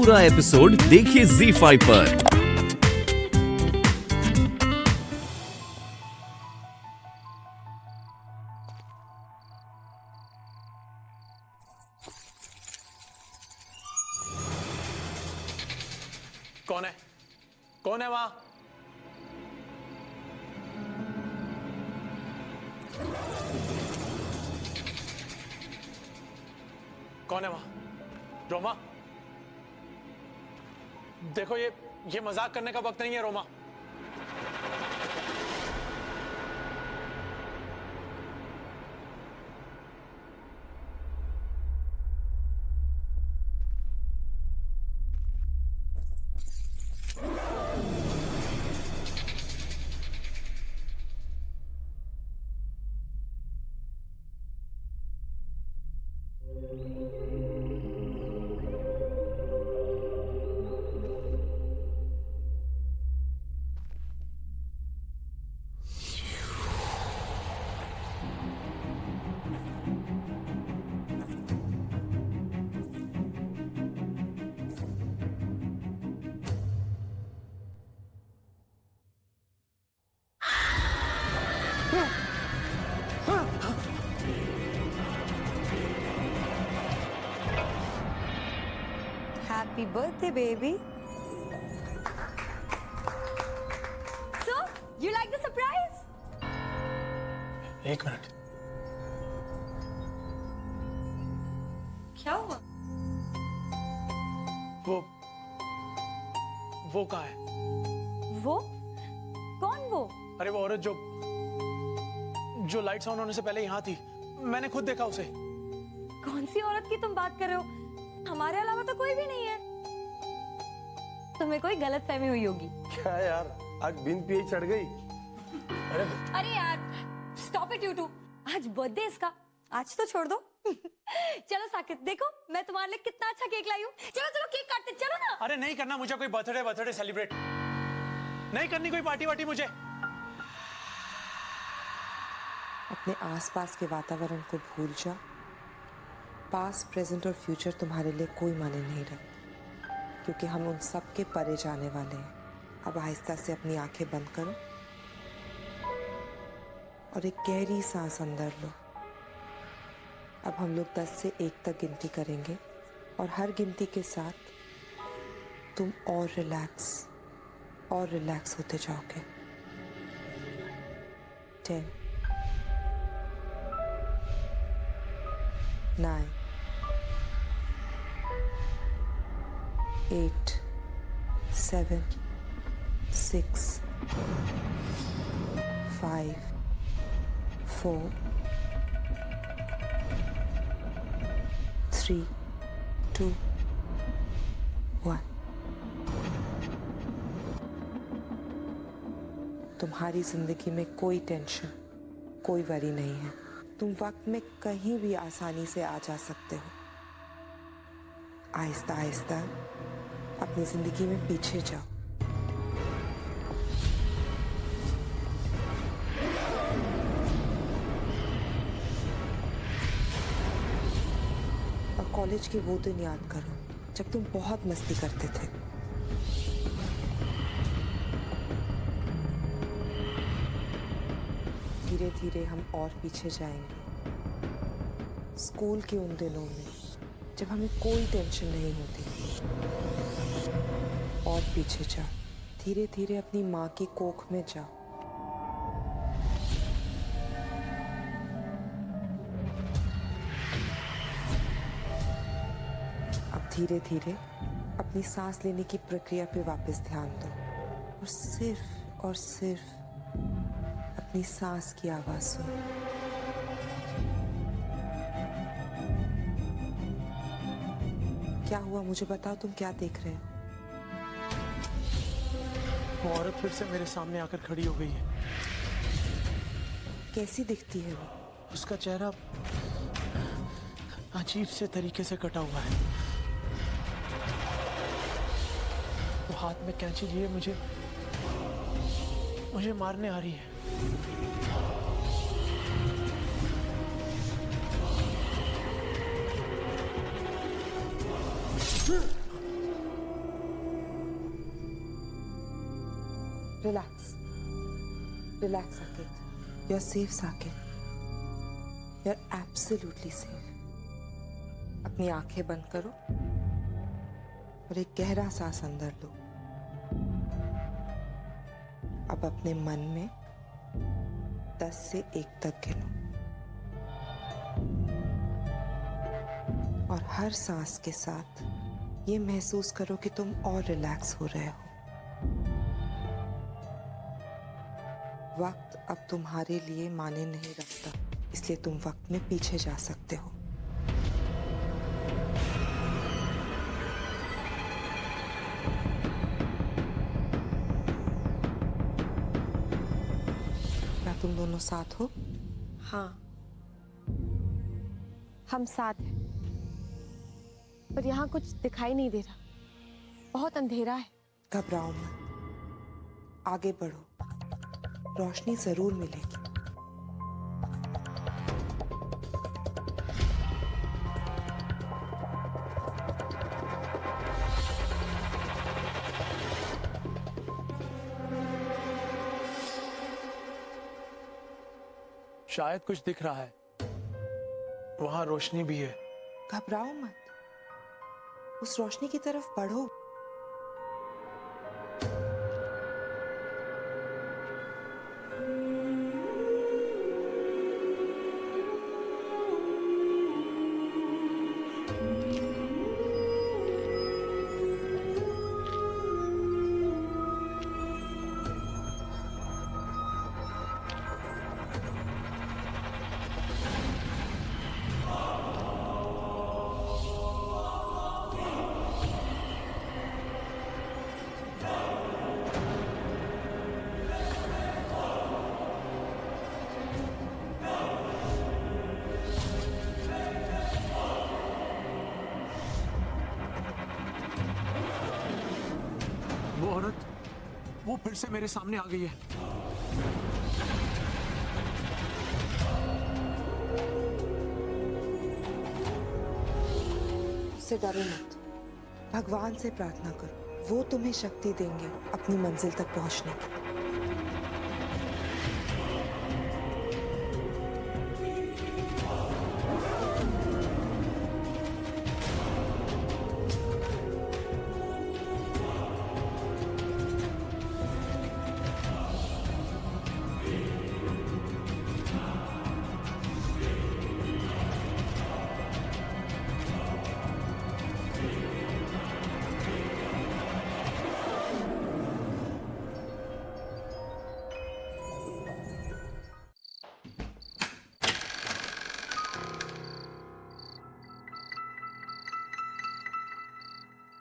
पूरा एपिसोड देखिए ZEE5 पर। कौन है? कौन है वहां? कौन है वहां? रोमा, देखो ये मजाक करने का वक्त नहीं है Roma. Happy birthday, baby. So, you like the surprise? एक मिनट, क्या हुआ? वो कहाँ है? वो? कौन वो? अरे वो औरत जो लाइट्स ऑन होने से पहले यहाँ थी, मैंने खुद देखा उसे। कौन सी औरत की तुम बात कर रहे हो? हमारे अलावा तो कोई भी नहीं है। तुम्हें कोई गलतफहमी हुई होगी। क्या यार, आज बिन पिए चढ़ गई। अरे यार, स्टॉप इट यू टू। आज बर्थडे इसका, आज तो छोड़ दो। चलो साकिब, देखो मैं तुम्हारे लिए कितना अच्छा केक लाई हूँ। चलो चलो केक काटते, चलो ना। अरे नहीं करना मुझे कोई बर्थडे सेलिब्रेट, नहीं करनी कोई पार्टी वार्टी मुझे। अपने आसपास के वातावरण को भूल जाओ। पास्ट, प्रेजेंट और फ्यूचर तुम्हारे लिए कोई मायने नहीं रखते, क्योंकि हम उन सब के परे जाने वाले हैं। अब आहिस्ता से अपनी आंखें बंद करो और एक गहरी सांस अंदर लो। अब हम लोग 10 से 1 तक गिनती करेंगे और हर गिनती के साथ तुम और रिलैक्स होते जाओगे। 10, 9, 8, 7, 6, 5, 4, 3, 2, 1। तुम्हारी जिंदगी में कोई टेंशन, कोई वरी नहीं है। तुम वक्त में कहीं भी आसानी से आ जा सकते हो। आहिस्ता आहिस्ता अपनी जिंदगी में पीछे जाओ। और कॉलेज के वो दिन याद करो जब तुम बहुत मस्ती करते थे। धीरे धीरे हम और पीछे जाएंगे, स्कूल के उन दिनों में जब हमें कोई टेंशन नहीं होती। और पीछे जाओ, धीरे धीरे अपनी माँ की कोख में जाओ। अब धीरे धीरे अपनी सांस लेने की प्रक्रिया पे वापस ध्यान दो और सिर्फ अपनी सांस की आवाज सुनो। क्या हुआ, मुझे बताओ, तुम क्या देख रहे हो? वो औरत फिर से मेरे सामने आकर खड़ी हो गई है। कैसी दिखती है वो? उसका चेहरा अजीब से तरीके से कटा हुआ है। वो हाथ में कैंची लिए मुझे मारने आ रही है। Relax. Relax, Saket. You're safe, Saket. You're absolutely safe. अपनी आंखें बंद करो और एक गहरा सांस अंदर लो. अब अपने मन में 10 से 1 तक गिनो और हर सांस के साथ ये महसूस करो कि तुम और रिलैक्स हो रहे हो. वक्त अब तुम्हारे लिए माने नहीं रखता, इसलिए तुम वक्त में पीछे जा सकते हो. क्या तुम दोनों साथ हो? हाँ, हम साथ हैं, पर यहाँ कुछ दिखाई नहीं दे रहा. बहुत अंधेरा है. घबराओ मत, आगे बढ़ो, रोशनी जरूर मिलेगी. शायद कुछ दिख रहा है. वहां रोशनी भी है. घबराओ मत, उस रोशनी की तरफ बढ़ो. वो औरत, वो फिर से मेरे सामने आ गई है. उससे डरो मत, भगवान से प्रार्थना करो, वो तुम्हें शक्ति देंगे अपनी मंजिल तक पहुंचने की.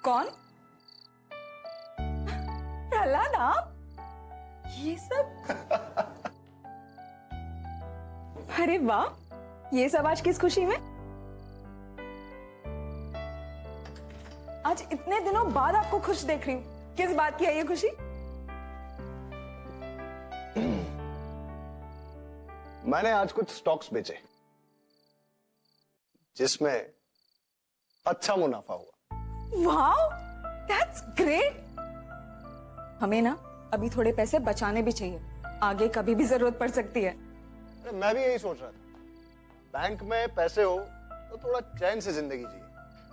कौन? प्रहलाद आप? ये सब? अरे वाह, ये सब आज किस खुशी में? आज इतने दिनों बाद आपको खुश देख रही हूँ. किस बात की है ये खुशी? मैंने आज कुछ स्टॉक्स बेचे जिसमें अच्छा मुनाफा हुआ. Wow, that's great. हमें ना अभी थोड़े पैसे बचाने भी चाहिए, आगे कभी भी जरूरत पड़ सकती है. मैं भी यही सोच रहा था. बैंक में पैसे हो तो थोड़ा चैन से जिंदगी जिए,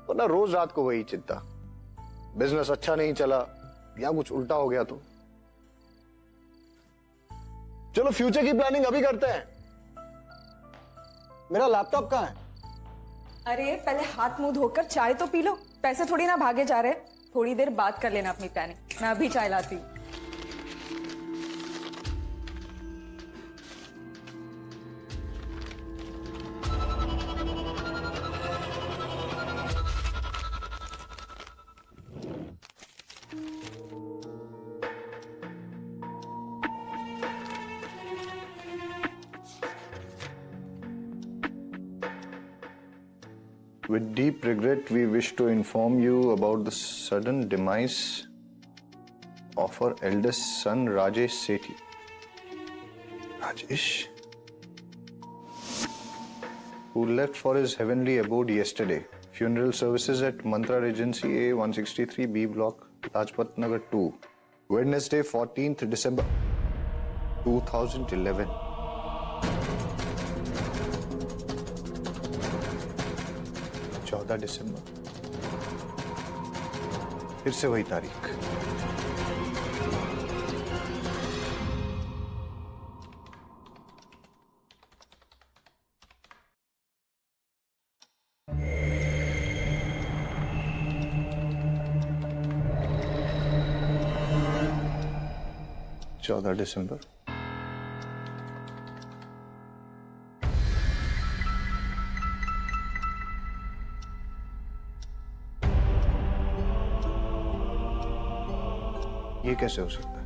वरना रोज रात को वही चिंता. बिजनेस अच्छा नहीं चला या कुछ उल्टा हो गया तो. चलो फ्यूचर की प्लानिंग अभी करते हैं. मेरा लैपटॉप कहाँ है? अरे पहले हाथ मुंह धोकर चाय तो पी लो. पैसे थोड़ी ना भागे जा रहे. थोड़ी देर बात कर लेना अपनी प्लानिंग. मैं अभी चाय लाती हूँ. With deep regret, we wish to inform you about the sudden demise of our eldest son, Rajesh Sethi. Rajesh? Who left for his heavenly abode yesterday. Funeral services at Mantra Regency A 163 B Block, Lajpat Nagar 2 Wednesday, 14th December 2011. December. फिर से वही तारीख. December. ये कैसे हो सकता है?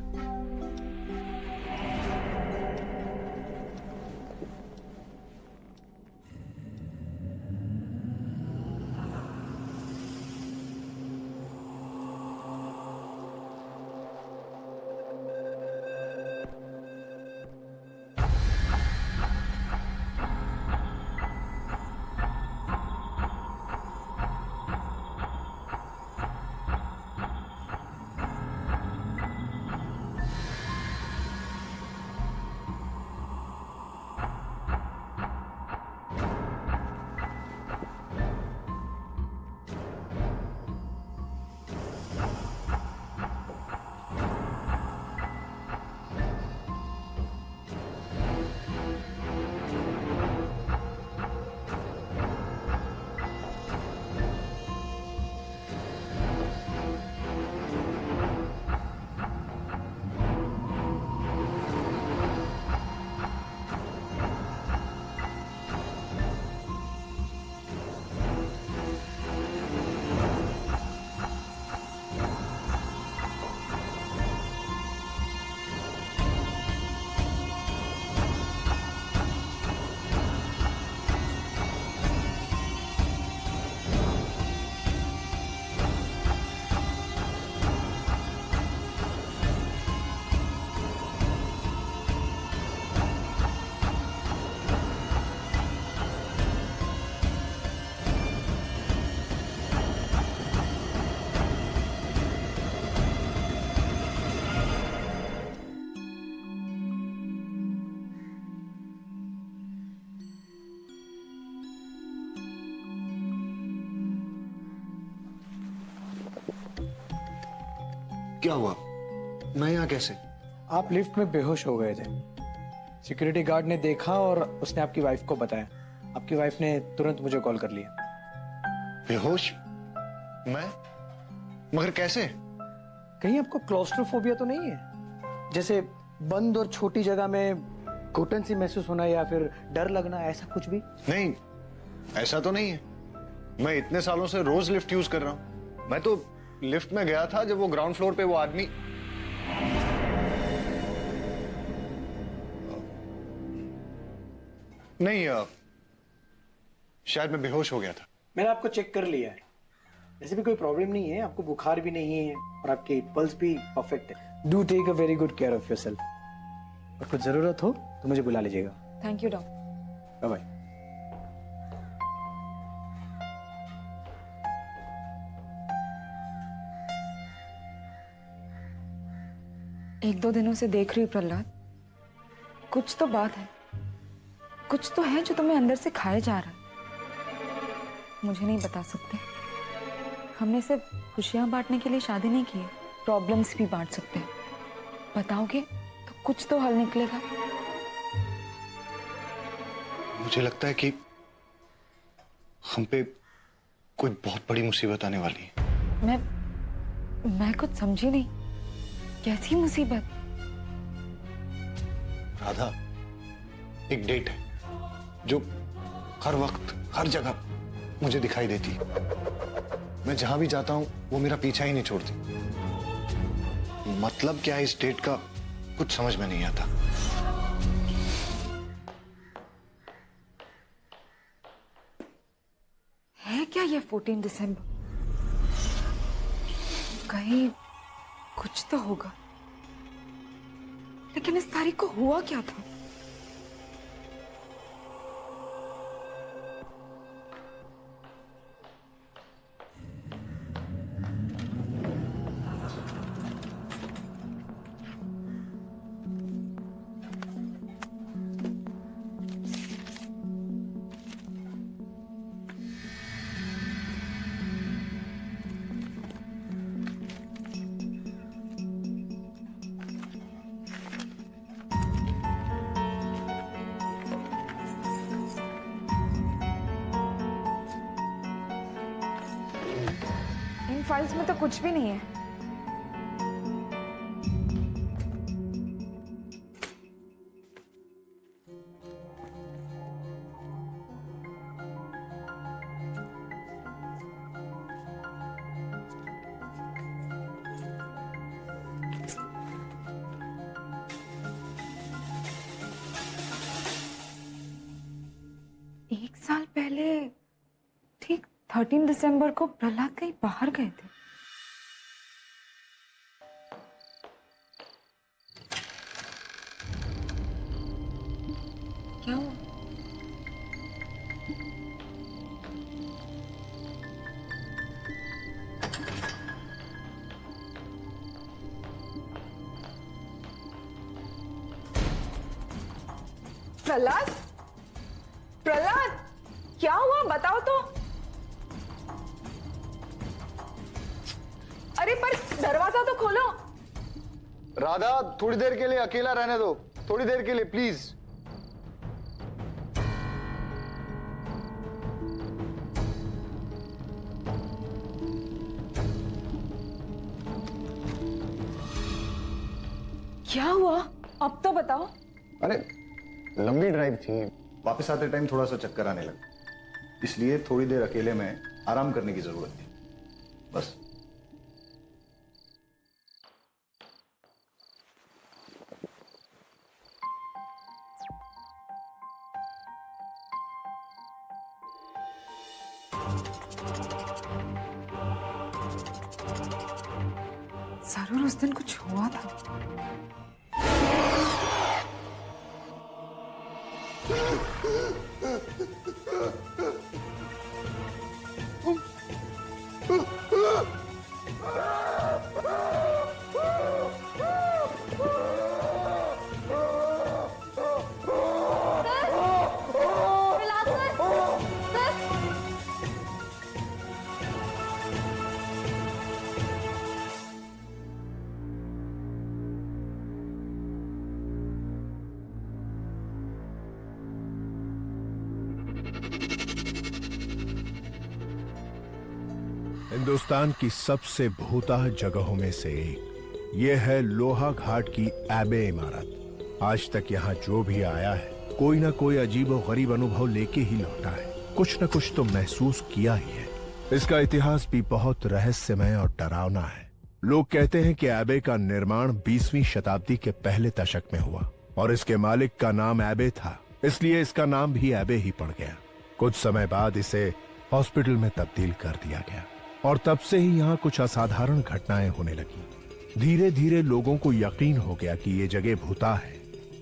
क्या हुआ? मैं यहाँ कैसे? आप लिफ्ट में बेहोश हो गए थे। सिक्योरिटी गार्ड ने देखा और उसने आपकी वाइफ को बताया। आपकी वाइफ ने तुरंत मुझे कॉल कर लिया। बेहोश? मैं? मगर कैसे? कहीं आपको क्लॉस्ट्रोफोबिया तो नहीं है? जैसे बंद और छोटी जगह में घुटन सी महसूस होना या फिर डर लगना, ऐसा कुछ भी? नहीं, ऐसा तो नहीं है। मैं इतने सालों से रोज लिफ्ट यूज कर रहा हूँ। मैं तो लिफ्ट में गया था जब वो ग्राउंड फ्लोर पे वो आदमी। नहीं, शायद मैं बेहोश हो गया था। मैंने आपको चेक कर लिया है, ऐसे भी कोई प्रॉब्लम नहीं है। आपको बुखार भी नहीं है और आपकी पल्स भी परफेक्ट है। Do take a very good care of yourself. और कुछ जरूरत हो तो मुझे बुला लीजिएगा। Thank you doctor. Bye bye. एक दो दिनों से देख रही हूँ प्रहलाद, कुछ तो बात है, कुछ तो है जो तुम्हें अंदर से खाए जा रहा है। मुझे नहीं बता सकते। हमने सिर्फ खुशियां बांटने के लिए शादी नहीं की है, प्रॉब्लम्स भी बांट सकते हैं। बताओगे तो कुछ तो हल निकलेगा। मुझे लगता है कि हम पे कोई बहुत बड़ी मुसीबत आने वाली है। मैं कुछ समझी नहीं। कैसी मुसीबत? राधा, एक डेट है जो हर वक्त हर जगह मुझे दिखाई देती है। मैं जहां भी जाता हूं वो मेरा पीछा ही नहीं छोड़ती। मतलब क्या है इस डेट का, कुछ समझ में नहीं आता। है क्या ये 14 दिसंबर? कहीं कुछ तो होगा, लेकिन इस तारीख को हुआ क्या था? फाइल्स में तो कुछ भी नहीं है। एक साल पहले ठीक 13 दिसंबर को प्रहलाद कहीं बाहर गए थे। क्या हुआ? प्रहलाद, प्रहलाद, क्या हुआ बताओ तो। अरे पर दरवाजा तो खोलो। राधा, थोड़ी देर के लिए अकेला रहने दो, थोड़ी देर के लिए प्लीज। क्या हुआ अब तो बताओ। अरे लंबी ड्राइव थी, वापस आते टाइम थोड़ा सा चक्कर आने लगा, इसलिए थोड़ी देर अकेले में आराम करने की जरूरत थी, बस। जरूर उस दिन कुछ हुआ था। हिंदुस्तान की सबसे भूताह जगहों में से एक यह है लोहा घाट की एबे इमारत। आज तक यहाँ जो भी आया है कोई ना कोई अजीब और गरीब अनुभव लेके ही लौटा है, कुछ न कुछ तो महसूस किया ही है। इसका इतिहास भी बहुत रहस्यमय और डरावना है। लोग कहते हैं कि एबे का निर्माण 20वीं शताब्दी के पहले दशक में हुआ और इसके मालिक का नाम एबे था, इसलिए इसका नाम भी एबे ही पड़ गया। कुछ समय बाद इसे हॉस्पिटल में तब्दील कर दिया गया और तब से ही यहाँ कुछ असाधारण घटनाएं होने लगी। धीरे धीरे लोगों को यकीन हो गया कि ये जगह भूता है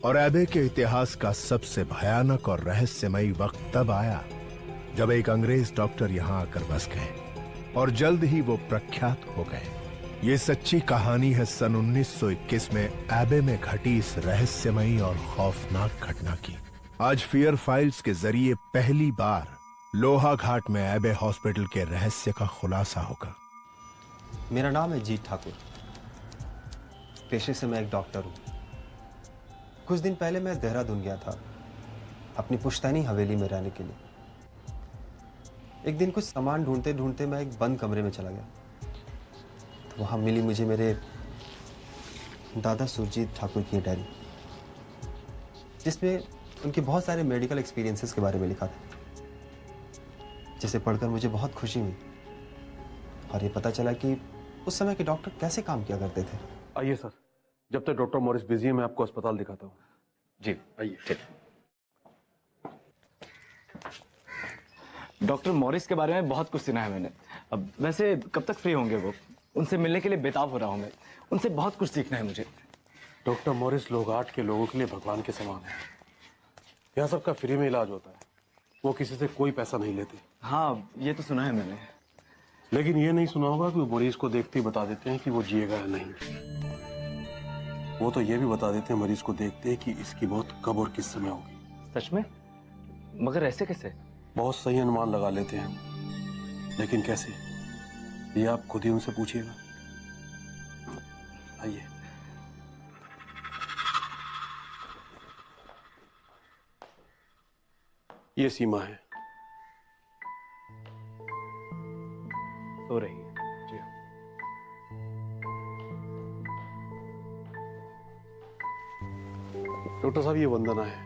और एबे के इतिहास का सबसे भयानक और रहस्यमयी वक्त तब आया जब एक अंग्रेज डॉक्टर यहाँ आकर बस गए और जल्द ही वो प्रख्यात हो गए। ये सच्ची कहानी है सन 1921 में एबे में घटी इस रहस्यमयी और खौफनाक घटना की। आज फियर फाइल्स के जरिए पहली बार लोहा घाट में एबे हॉस्पिटल के रहस्य का खुलासा होगा। मेरा नाम है जीत ठाकुर, पेशे से मैं एक डॉक्टर हूँ। कुछ दिन पहले मैं देहरादून गया था अपनी पुश्तैनी हवेली में रहने के लिए। एक दिन कुछ सामान ढूंढते ढूंढते मैं एक बंद कमरे में चला गया, तो वहां मिली मुझे मेरे दादा सुरजीत ठाकुर की डायरी, जिसमें उनके बहुत सारे मेडिकल एक्सपीरियंसेस के बारे में लिखा था, जिसे पढ़कर मुझे बहुत खुशी हुई और ये पता चला कि उस समय के डॉक्टर कैसे काम किया करते थे। आइए सर, जब तक डॉक्टर मॉरिस बिजी है मैं आपको अस्पताल दिखाता हूँ। जी आइए। ठीक। डॉक्टर मॉरिस के बारे में बहुत कुछ सुना है मैंने। अब वैसे कब तक फ्री होंगे वो? उनसे मिलने के लिए बेताब हो रहा हूँ मैं। उनसे बहुत कुछ सीखना है मुझे। डॉक्टर मॉरिस लोहाघाट के लोगों के लिए भगवान के समान है। यहाँ सबका फ्री में इलाज होता है, वो किसी से कोई पैसा नहीं लेते। हाँ ये तो सुना है मैंने, लेकिन ये नहीं सुना होगा कि वो मरीज को देखते ही बता देते हैं कि वो जिएगा या नहीं। वो तो ये भी बता देते हैं मरीज को देखते हैं कि इसकी मौत कब और किस समय होगी। सच में? मगर ऐसे कैसे? बहुत सही अनुमान लगा लेते हैं, लेकिन कैसे ये आप खुद ही उनसे पूछिएगा। आइए। ये सीमा है, सो रही है। जी डॉक्टर साहब ये वंदना है।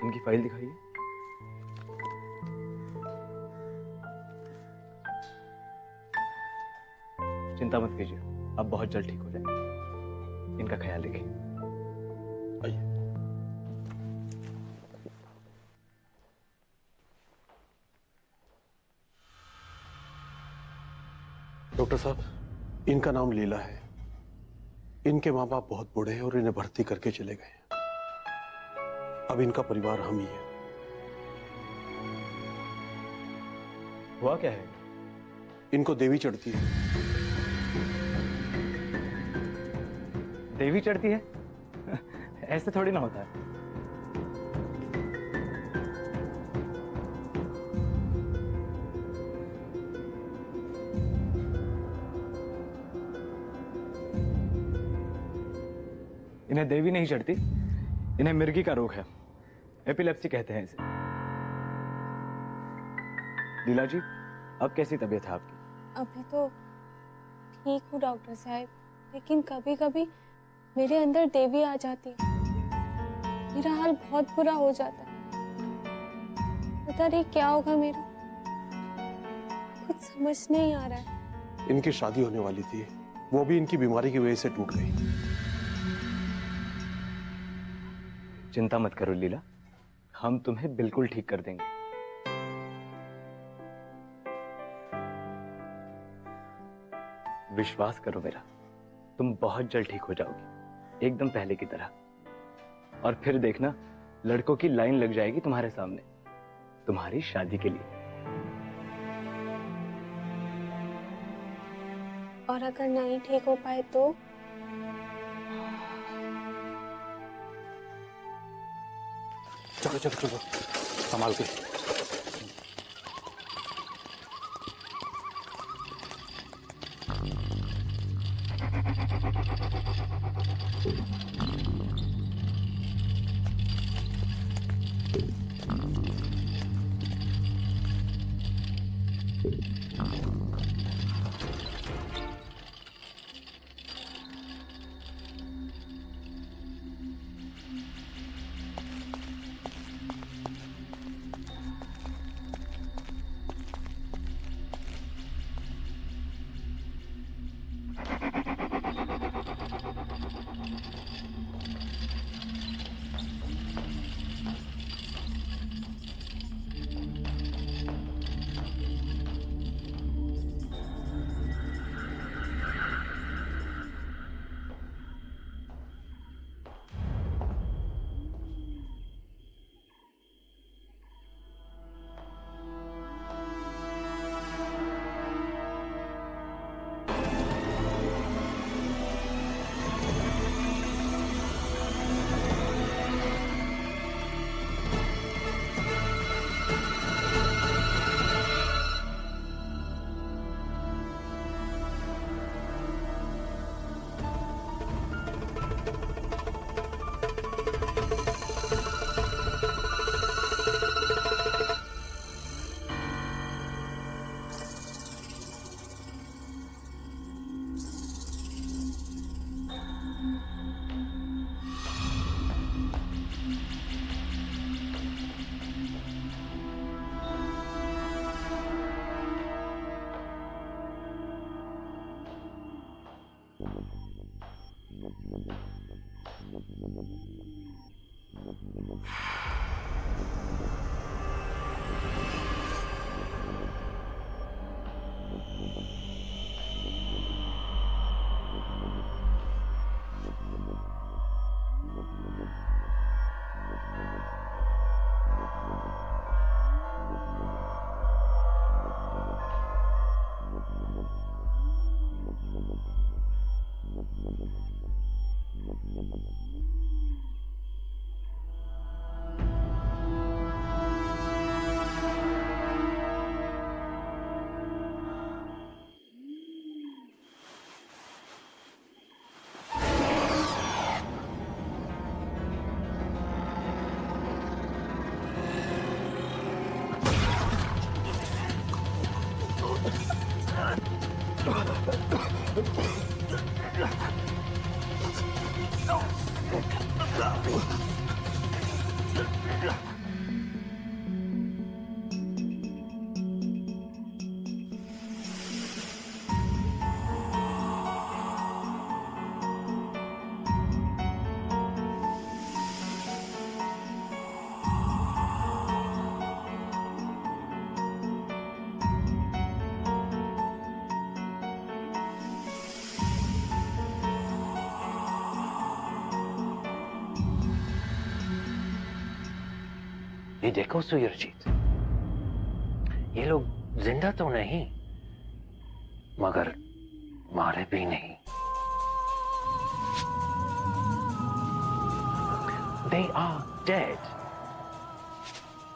इनकी फाइल दिखाइए। चिंता मत कीजिए, अब बहुत जल्द ठीक हो जाएंगे। इनका ख्याल रखिए। आइए। डॉक्टर साहब, इनका नाम लीला है। इनके माँ बाप बहुत बूढ़े हैं और इन्हें भर्ती करके चले गए। अब इनका परिवार हम ही है। हुआ क्या है? इनको देवी चढ़ती है। देवी चढ़ती है? ऐसे थोड़ी ना होता है। इन्हें देवी नहीं चढ़ती, इन्हें मिर्गी का रोग है। एपिलेप्सी कहते हैं इसे। लीला जी, अब कैसी तबीयत है आपकी? अभी तो ठीक हूँ डॉक्टर साहब, लेकिन कभी कभी मेरे अंदर देवी आ जाती है। मेरा हाल बहुत बुरा हो जाता है। पता नहीं क्या होगा मेरा, कुछ समझ नहीं आ रहा है। इनकी शादी होने वाली थी, वो भी इनकी बीमारी की वजह से टूट गई। चिंता मत करो लीला, हम तुम्हें बिल्कुल ठीक कर देंगे। विश्वास करो मेरा, तुम बहुत जल्द ठीक हो जाओगी, एकदम पहले की तरह। और फिर देखना, लड़कों की लाइन लग जाएगी तुम्हारे सामने, तुम्हारी शादी के लिए। और अगर नहीं ठीक हो पाए तो? चलो चलो चलो, संभाल के। ये देखो सूर्यजीत, ये लोग जिंदा तो नहीं मगर मारे भी नहीं। They are dead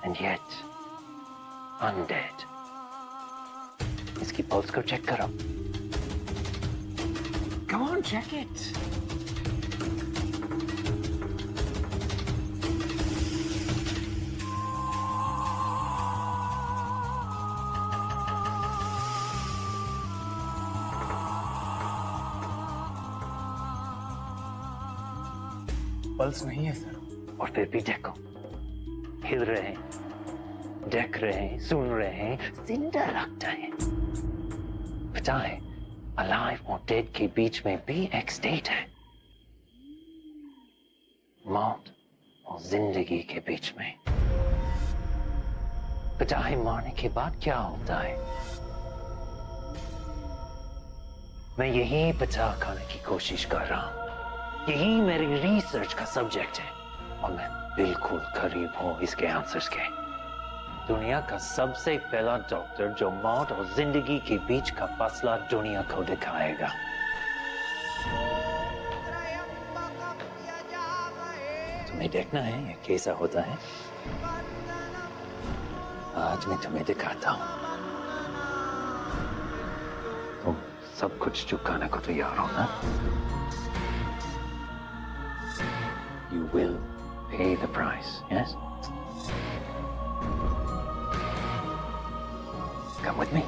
and yet undead. इसकी पल्स को चेक करो। Go on, check it. Pulse नहीं है सर। और फिर भी देखो, हिल रहे हैं, देख रहे हैं, सुन रहे हैं, जिंदा लगता है। पता है, अलाइव और डेड के बीच में भी एक स्टेट है, मौत और जिंदगी के बीच में। पता है मरने के बाद क्या होता है? मैं यही पता करने की कोशिश कर रहा हूं। यही मेरी रिसर्च का सब्जेक्ट है और मैं बिल्कुल करीब हूं इसके आंसर्स के। दुनिया का सबसे पहला डॉक्टर जो मौत और जिंदगी के बीच का फासला दुनिया को दिखाएगा। तुम्हें देखना है ये कैसा होता है? आज मैं तुम्हें दिखाता हूं। तुम सब कुछ चुकाने को तैयार हो ना? You will pay the price, yes? Come with me.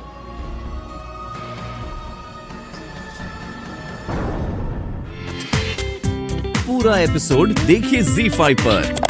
पूरा एपिसोड देखिए ZEE5 पर।